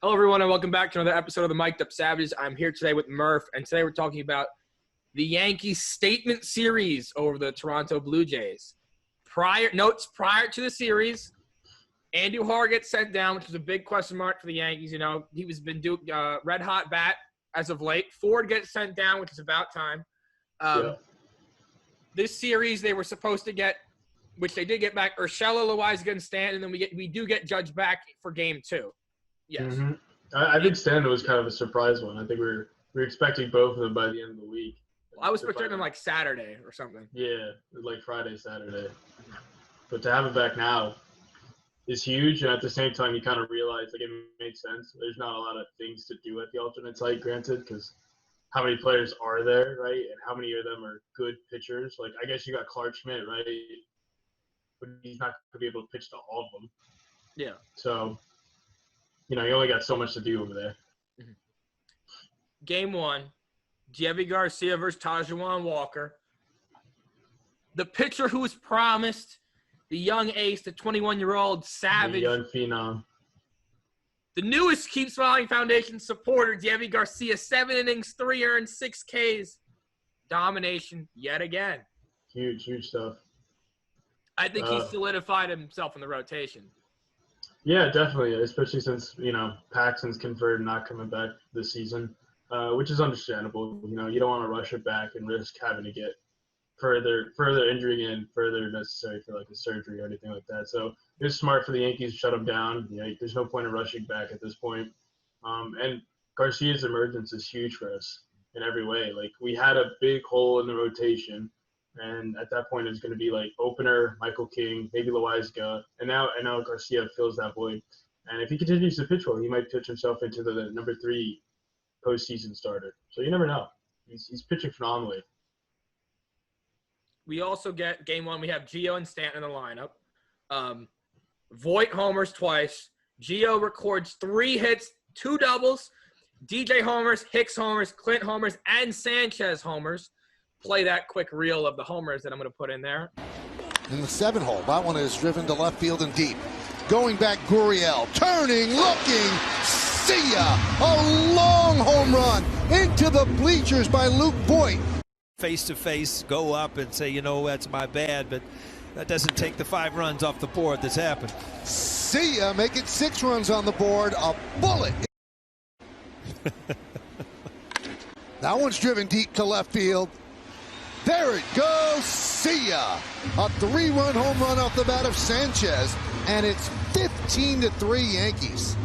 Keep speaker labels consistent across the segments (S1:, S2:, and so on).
S1: Hello, everyone, and welcome back to another episode of the Mic'd Up Savages. I'm here today with Murph, and today we're talking about the Yankees statement series over the Toronto Blue Jays. Prior to the series, Andy Har gets sent down, which is a big question mark for the Yankees. You know, he's been doing red-hot bat as of late. Ford gets sent down, which is about time. This series, they were supposed to get, which they did get back, Urshela, Loaiza, and Stanton, and then we do get Judge back for Game 2. Yes.
S2: Mm-hmm. I think Stanton was kind of a surprise one. I think we were expecting both of them by the end of the week.
S1: Well, I was expecting them like Saturday or something.
S2: Yeah, like Friday, Saturday. But to have it back now is huge, and at the same time, you kind of realize like it makes sense. There's not a lot of things to do at the alternate site, granted, because how many players are there, right? And how many of them are good pitchers? Like, I guess you got Clark Schmidt, right? But he's not going to be able to pitch to all of them.
S1: Yeah.
S2: So, you know, you only got so much to do over there.
S1: Mm-hmm. Game 1, Deivi Garcia versus Tajuan Walker. The pitcher who was promised, the young ace, the 21-year-old Savage.
S2: The young phenom.
S1: The newest Keep Smiling Foundation supporter, Deivi Garcia, 7 innings, 3 earned, 6 Ks. Domination yet again.
S2: Huge stuff.
S1: I think he solidified himself in the rotation.
S2: Yeah, definitely, especially since, you know, Paxton's confirmed not coming back this season, which is understandable. You know, you don't want to rush it back and risk having to get further injury and further necessary for, like, a surgery or anything like that. So it was smart for the Yankees to shut him down. You know, there's no point in rushing back at this point. And Garcia's emergence is huge for us in every way. Like, we had a big hole in the rotation. And at that point, it's going to be like opener, Michael King, maybe Loaiza, and now Garcia fills that void. And if he continues to pitch well, he might pitch himself into the number 3 postseason starter. So you never know. He's pitching phenomenally.
S1: We also get Game 1. We have Gio and Stanton in the lineup. Voit homers twice. Gio records 3 hits, 2 doubles. DJ homers, Hicks homers, Clint homers, and Sanchez homers. Play that quick reel of the homers that I'm going to put in there.
S3: In the 7-hole, that one is driven to left field and deep. Going back, Gurriel, turning, looking, see ya! A long home run into the bleachers by Luke Voit.
S4: Face-to-face, go up and say, you know, that's my bad, but that doesn't take the 5 runs off the board that's happened.
S3: See ya, make it 6 runs on the board, a bullet. That one's driven deep to left field. There it goes, see ya! A 3-run home run off the bat of Sanchez, and it's 15-3 Yankees.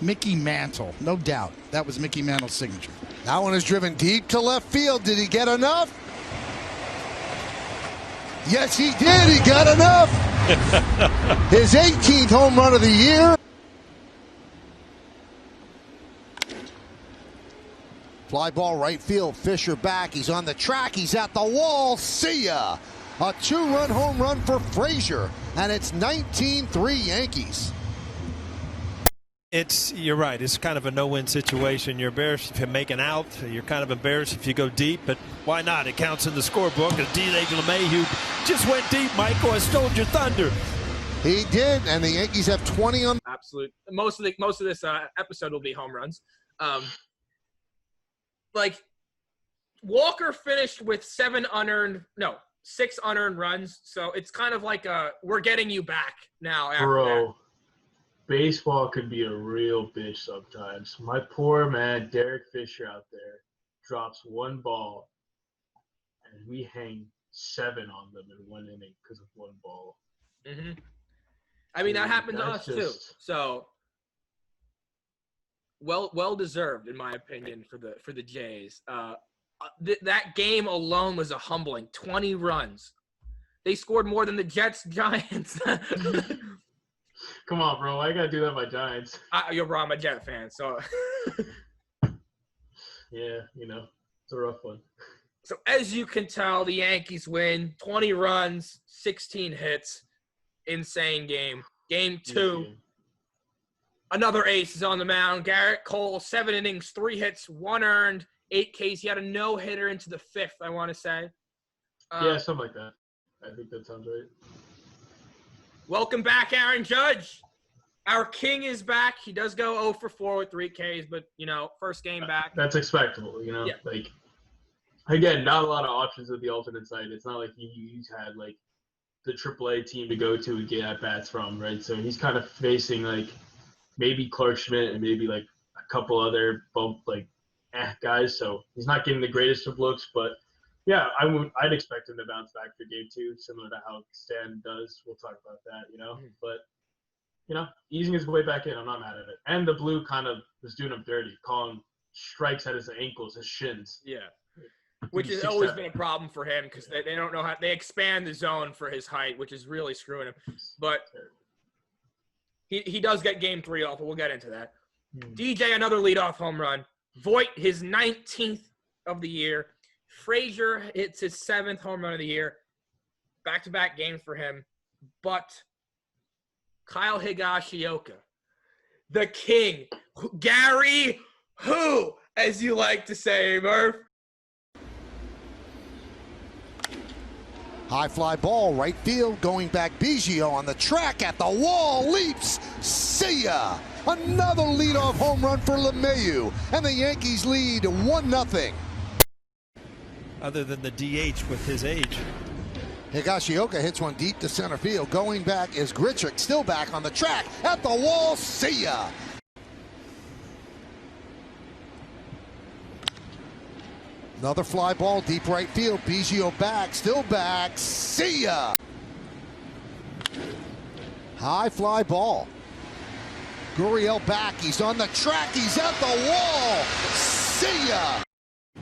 S5: Mickey Mantle, no doubt. That was Mickey Mantle's signature.
S3: That one is driven deep to left field. Did he get enough? Yes, he did. He got enough. His 18th home run of the year. Fly ball right field, Fisher back, he's on the track, he's at the wall, see ya! A 2-run home run for Frazier, and it's 19-3 Yankees.
S4: You're right, it's kind of a no-win situation. You're embarrassed if you make an out, you're kind of embarrassed if you go deep, but why not? It counts in the scorebook. And D.J. LeMahieu just went deep, Michael, I stole your thunder.
S3: He did, and the Yankees have 20 on.
S1: Absolute. Most of this episode will be home runs. Like, Walker finished with 6 unearned runs. So it's kind of like we're getting you back now.
S2: Bro, baseball could be a real bitch sometimes. My poor man, Derek Fisher out there, drops 1 ball, and we hang 7 on them in 1 inning because of 1 ball.
S1: Mm-hmm. I mean, that happened to us too. So. Well deserved, in my opinion, for the Jays. That game alone was a humbling. 20 runs. They scored more than the Jets, Giants.
S2: Come on, bro. Why you gotta do that by Giants?
S1: You're wrong. I'm a Jet fan, so.
S2: Yeah, you know, it's a rough one.
S1: So as you can tell, the Yankees win. 20 runs, 16 hits. Insane game. Game 2. Another ace is on the mound. Garrett Cole, 7 innings, 3 hits, 1 earned, 8 Ks. He had a no-hitter into the 5th, I want to say.
S2: Yeah, something like that. I think that sounds right.
S1: Welcome back, Aaron Judge. Our king is back. He does go 0 for 4 with 3 Ks, but, first game back.
S2: That's expectable,
S1: Yeah.
S2: Like, again, not a lot of options at the alternate site. It's not like he's had, like, the AAA team to go to and get at-bats from, right? So he's kind of facing, like, maybe Clark Schmidt and maybe, like, a couple other guys. So he's not getting the greatest of looks, but, yeah, I'd expect him to bounce back for game 2, similar to how Stan does. We'll talk about that, But easing his way back in, I'm not mad at it. And the blue kind of was doing him dirty, calling strikes at his ankles, his shins.
S1: Yeah. Which has always been a problem for him because they don't know how – they expand the zone for his height, which is really screwing him. But he does get game 3 off, but we'll get into that. DJ, another leadoff home run. Voit, his 19th of the year. Frazier hits his 7th home run of the year. Back-to-back games for him. But Kyle Higashioka, the king, Gary Who, as you like to say, Murph.
S3: High fly ball, right field, going back. Biggio on the track at the wall, leaps. See ya! Another leadoff home run for LeMahieu, and the Yankees lead 1-0.
S4: Other than the DH with his age.
S3: Higashioka hits one deep to center field. Going back is Grichuk, still back on the track at the wall. See ya! Another fly ball, deep right field. Biggio back, still back. See ya! High fly ball. Gurriel back. He's on the track. He's at the wall. See ya!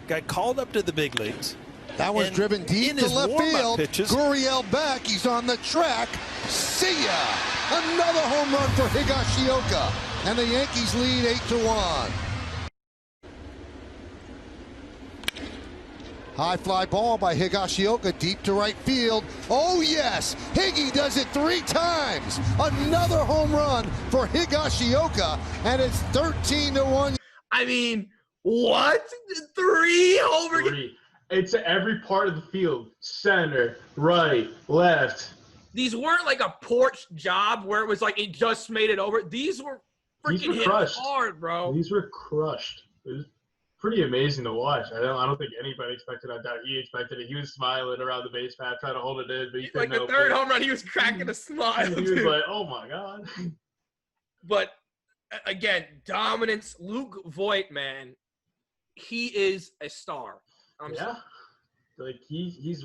S4: Got called up to the big leagues.
S3: That was driven deep to left field.
S4: Pitches.
S3: Gurriel back. He's on the track. See ya! Another home run for Higashioka. And the Yankees lead 8-1. High fly ball by Higashioka deep to right field. Oh yes, Higgy does it 3 times. Another home run for Higashioka, and it's 13-1.
S1: I mean, what? 3 over?
S2: 3. It's every part of the field. Center, right, left.
S1: These weren't like a porch job where it was like it just made it over. These were freaking hit hard, bro.
S2: These were crushed. It was pretty amazing to watch. I don't think anybody expected that. He expected it. He was smiling around the base path, trying to hold it in, but he couldn't.
S1: Like the third home run, he was cracking a smile.
S2: He was like, "Oh my god!"
S1: But again, dominance. Luke Voit, man, he is a star.
S2: Like he's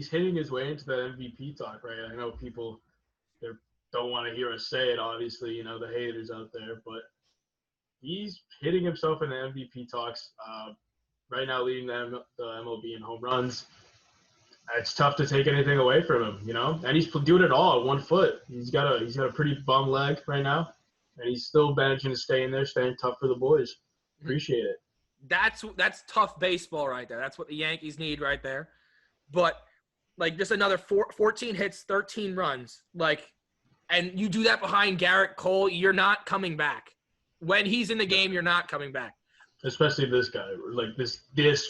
S2: hitting his way into that MVP talk, right? I know people don't want to hear us say it, obviously, the haters out there, but he's hitting himself in the MVP talks. Right now, leading the MLB in home runs. It's tough to take anything away from him, and he's doing it all at 1 foot. He's got a pretty bum leg right now, and he's still managing to stay in there, staying tough for the boys. Appreciate it.
S1: That's tough baseball right there. That's what the Yankees need right there. But like just another 14 hits, 13 runs, and you do that behind Garrett Cole, you're not coming back. When he's in the game, you're not coming back.
S2: Especially this guy, like this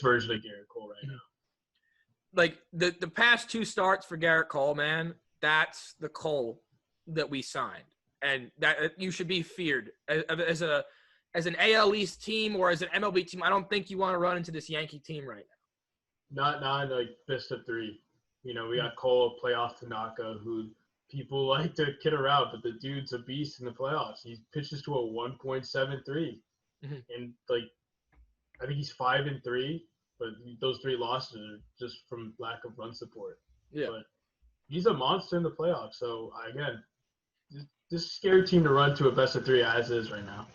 S2: version of Garrett Cole right now.
S1: Like the past 2 starts for Garrett Cole, man, that's the Cole that we signed, and that you should be feared as an AL East team or as an MLB team. I don't think you want to run into this Yankee team right now.
S2: Not like best of 3. We got Cole, playoff Tanaka, who people like to kid around, but the dude's a beast in the playoffs. He pitches to a 1.73, and I think he's 5-3, but those 3 losses are just from lack of run support.
S1: Yeah,
S2: but he's a monster in the playoffs. So again, this is a scary team to run to a best of 3 as is right now.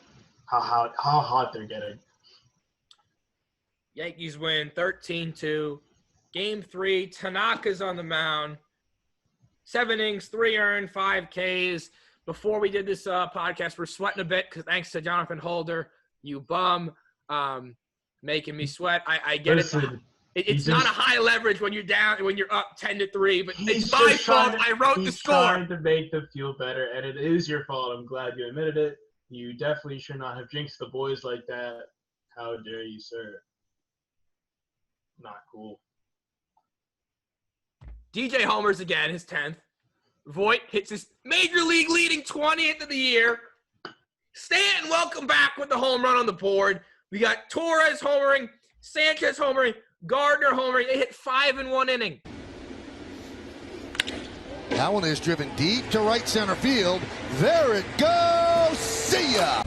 S2: How hot they're getting.
S1: Yankees win 13-2. Game 3, Tanaka's on the mound. 7 innings, 3 earned, 5 Ks. Before we did this podcast, we're sweating a bit because thanks to Jonathan Holder, you bum, making me sweat. I get
S2: Listen,
S1: it's not a high leverage when you're down, when you're up 10-3, but it's my fault. I wrote the score.
S2: He's trying to make them feel better, and it is your fault. I'm glad you admitted it. You definitely should not have jinxed the boys like that. How dare you, sir? Not cool.
S1: DJ homers again, his 10th. Voit hits his major league leading 20th of the year. Stanton, welcome back with the home run on the board. We got Torres homering, Sanchez homering, Gardner homering. They hit 5 in 1 inning.
S3: That one is driven deep to right center field. There it goes. See ya.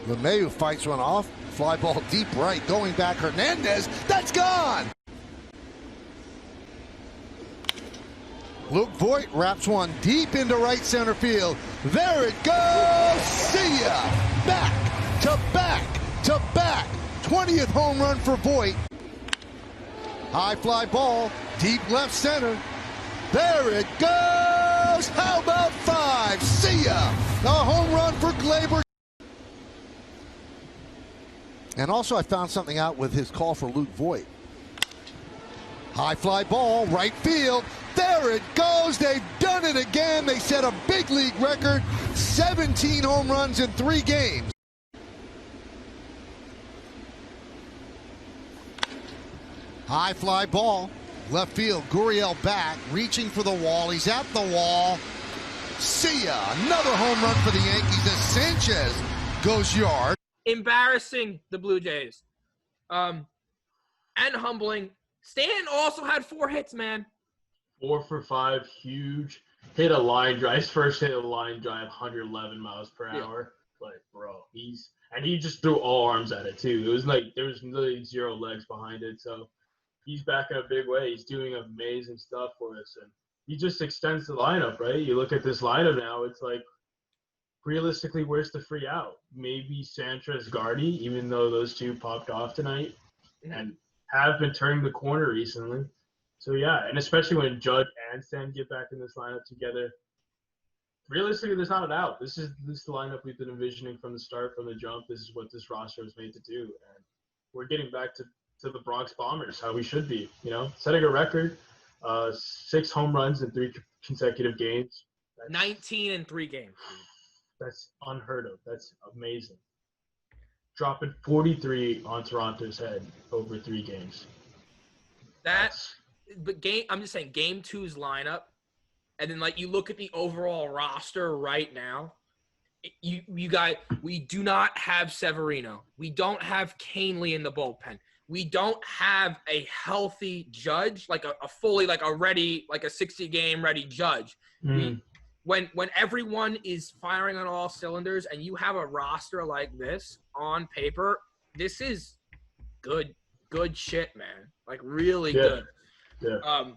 S3: LeMahieu fights one off. Fly ball deep right. Going back, Hernandez. That's gone. Luke Voigt wraps one deep into right center field. There it goes. See ya. Back to back to back. 20th home run for Voigt. High fly ball. Deep left center. There it goes. How about 5? See ya. A home run for Glaber. And also I found something out with his call for Luke Voigt. High fly ball, right field. There it goes. They've done it again. They set a big league record. 17 home runs in 3 games. High fly ball. Left field, Gurriel back, reaching for the wall. He's at the wall. See ya. Another home run for the Yankees as Sanchez goes yard.
S1: Embarrassing the Blue Jays. And humbling. Stanton also had 4 hits, man.
S2: 4 for 5, huge. Hit a line drive. His first hit a line drive, 111 miles per hour. Like, bro, he just threw all arms at it too. It was like there was really 0 legs behind it. So he's back in a big way. He's doing amazing stuff for us, and he just extends the lineup, right? You look at this lineup now, it's like, realistically, where's the free out? Maybe Sanchez, Gardy, even though those two popped off tonight and have been turning the corner recently. So, yeah, and especially when Judge and Stan get back in this lineup together, realistically, there's not an out. This is the lineup we've been envisioning from the start, from the jump. This is what this roster was made to do, and we're getting back to the Bronx Bombers, how we should be, setting a record, 6 home runs in 3 consecutive games.
S1: 19 in 3 games.
S2: That's unheard of. That's amazing. Dropping 43 on Toronto's head over 3 games.
S1: I'm just saying, game 2's lineup, and then you look at the overall roster right now. You guys, we do not have Severino. We don't have Canely in the bullpen. We don't have a healthy Judge, a fully, a ready, a 60-game ready Judge. When everyone is firing on all cylinders and you have a roster like this on paper, this is good shit, man. Really good.
S2: Yeah.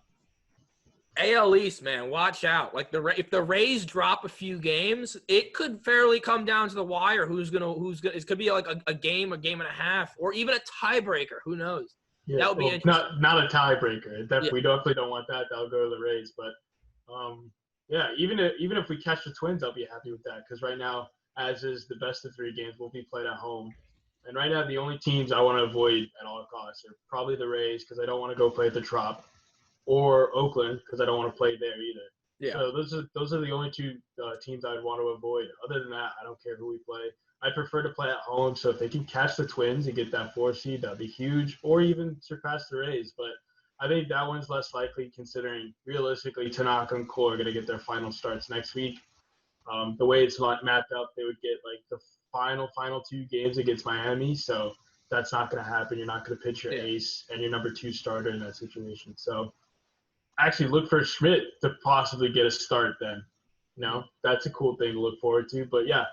S1: AL East, man, watch out. If the Rays drop a few games, it could fairly come down to the wire. Who's gonna? It could be a game and a half, or even a tiebreaker. Who knows?
S2: Yeah,
S1: that would be interesting.
S2: Not a tiebreaker. We definitely don't want that. That'll go to the Rays. But yeah, even if we catch the Twins, I'll be happy with that, because right now, as is the best of 3 games, will be played at home. And right now, the only teams I want to avoid at all costs are probably the Rays, because I don't want to go play at the Trop, or Oakland, because I don't want to play there either.
S1: Yeah.
S2: So those are the only 2 teams I'd want to avoid. Other than that, I don't care who we play. I prefer to play at home. So if they can catch the Twins and get that 4 seed, that'd be huge, or even surpass the Rays. But I think that one's less likely, considering realistically Tanaka and Cole are going to get their final starts next week. The way it's mapped up, they would get the final 2 games against Miami. So that's not going to happen. You're not going to pitch your ace and your number 2 starter in that situation. So actually look for Schmidt to possibly get a start then. That's a cool thing to look forward to. But yeah,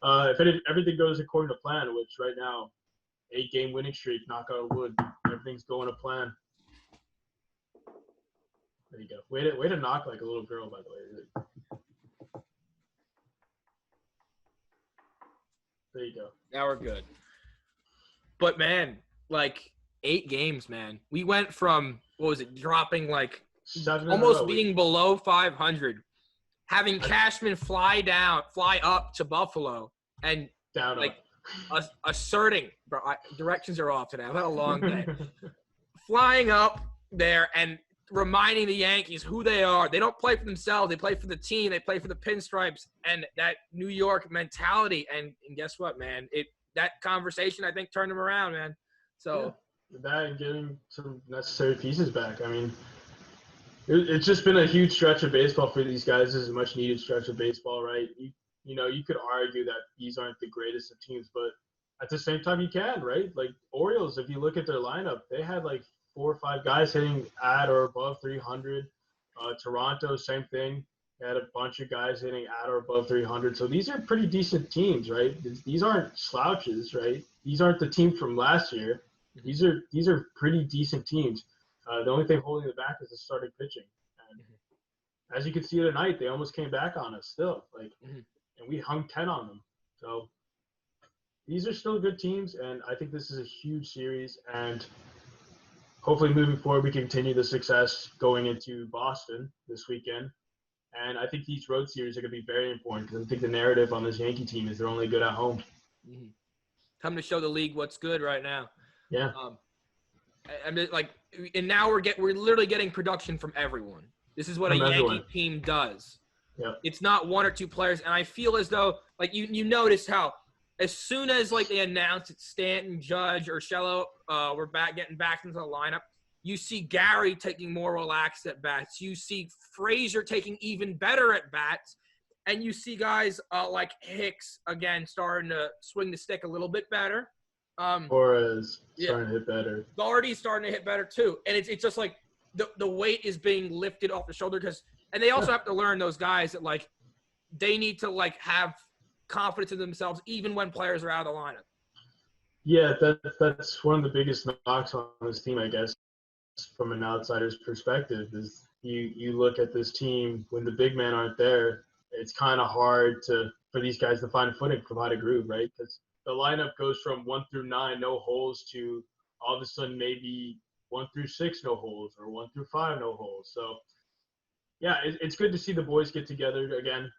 S2: if everything goes according to plan, which right now, 8-game winning streak, knock on wood, everything's going to plan. There you go. Way to knock like a little girl, by the way. There you go.
S1: Now we're good. But man, 8 games, man. We went from, dropping
S2: 7
S1: almost being below 500, having Cashman fly up to Buffalo, and asserting, bro, directions are off today. I've had a long day. Flying up there and reminding the Yankees who they are. They don't play for themselves. They play for the team. They play for the pinstripes and that New York mentality. And guess what, man? That conversation, I think, turned them around, man. So
S2: that and getting some necessary pieces back. I mean, it's just been a huge stretch of baseball for these guys. This is a much-needed stretch of baseball, right? you could argue that these aren't the greatest of teams, but at the same time, you can, right? Like Orioles, if you look at their lineup, they had like 4 or 5 guys hitting at or above 300. Toronto, same thing. They had a bunch of guys hitting at or above 300. So these are pretty decent teams, right? These aren't slouches, right? These aren't the team from last year. These are pretty decent teams. The only thing holding it back is the starting pitching. And as you can see tonight, they almost came back on us still. And we hung 10 on them. So these are still good teams, and I think this is a huge series. And hopefully moving forward, we continue the success going into Boston this weekend. And I think these road series are going to be very important because I think the narrative on this Yankee team is they're only good at home.
S1: Come to show the league what's good right now.
S2: Yeah.
S1: I mean, and now we're literally getting production from everyone. This is what a Yankee team does.
S2: Yeah.
S1: It's not 1 or 2 players, and I feel as though you notice how as soon as they announce it's Stanton, Judge, or Urshela we're getting back into the lineup, you see Gary taking more relaxed at bats. You see Frazier taking even better at bats, and you see guys like Hicks again starting to swing the stick a little bit better.
S2: Torres starting to hit better.
S1: Gardy's starting to hit better too, and it's just like the weight is being lifted off the shoulder and they also have to learn those guys that they need to have confidence in themselves even when players are out of the lineup.
S2: Yeah, that's one of the biggest knocks on this team, I guess, from an outsider's perspective, is you look at this team when the big men aren't there, it's kind of hard for these guys to find a footing, provide a groove, right? Because the lineup goes from 1 through 9, no holes, to all of a sudden maybe 1 through 6, no holes, or 1 through 5, no holes. So, yeah, it's good to see the boys get together again.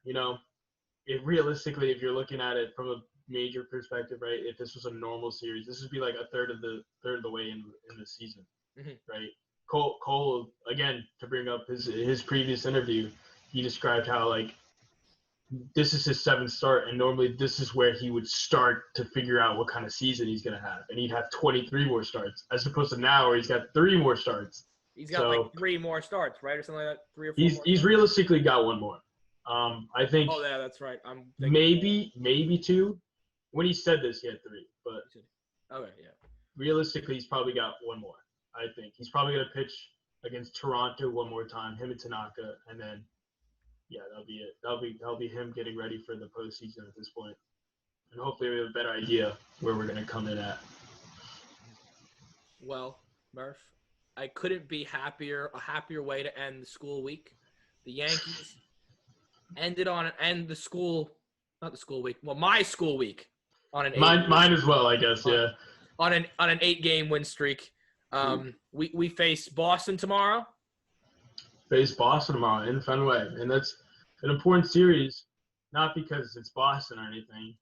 S2: Realistically, if you're looking at it from a major perspective, right? If this was a normal series, this would be like a third of the way in the season, right? Cole, again, to bring up his previous interview, he described how this is his 7th start, and normally this is where he would start to figure out what kind of season he's going to have, and he'd have 23 more starts, as opposed to now where he's got 3 more starts.
S1: He's got 3 more starts, right, or something like that. 3 or 4.
S2: He's realistically got 1 more. I think.
S1: Oh yeah, that's right.
S2: Maybe 2. When he said this, he had 3, but
S1: okay, yeah.
S2: Realistically, he's probably got 1 more. I think he's probably going to pitch against Toronto 1 more time, him and Tanaka, and then. Yeah, that'll be it. That'll be him getting ready for the postseason at this point, and hopefully we have a better idea where we're going to come in at.
S1: Well, Murph, I couldn't be happier. A happier way to end the school week. The Yankees my school week on an
S2: mine as well, I guess. Yeah.
S1: On an 8-game win streak. We face Boston tomorrow.
S2: Face Boston tomorrow in Fenway, and that's an important series, not because it's Boston or anything,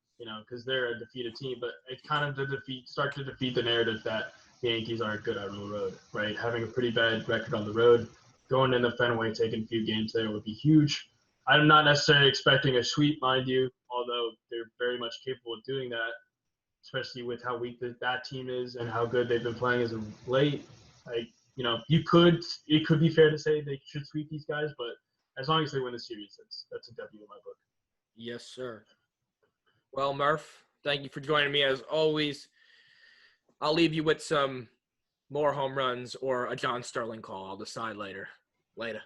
S2: because they're a defeated team, but it's kind of start to defeat the narrative that the Yankees aren't good on the road, right? Having a pretty bad record on the road, going into Fenway, taking a few games there would be huge. I'm not necessarily expecting a sweep, mind you, although they're very much capable of doing that, especially with how weak that team is and how good they've been playing as of late. It could be fair to say they should sweep these guys, but as long as they win the series, that's a W in my book.
S1: Yes, sir. Well, Murph, thank you for joining me as always. I'll leave you with some more home runs or a John Sterling call. I'll decide later. Later.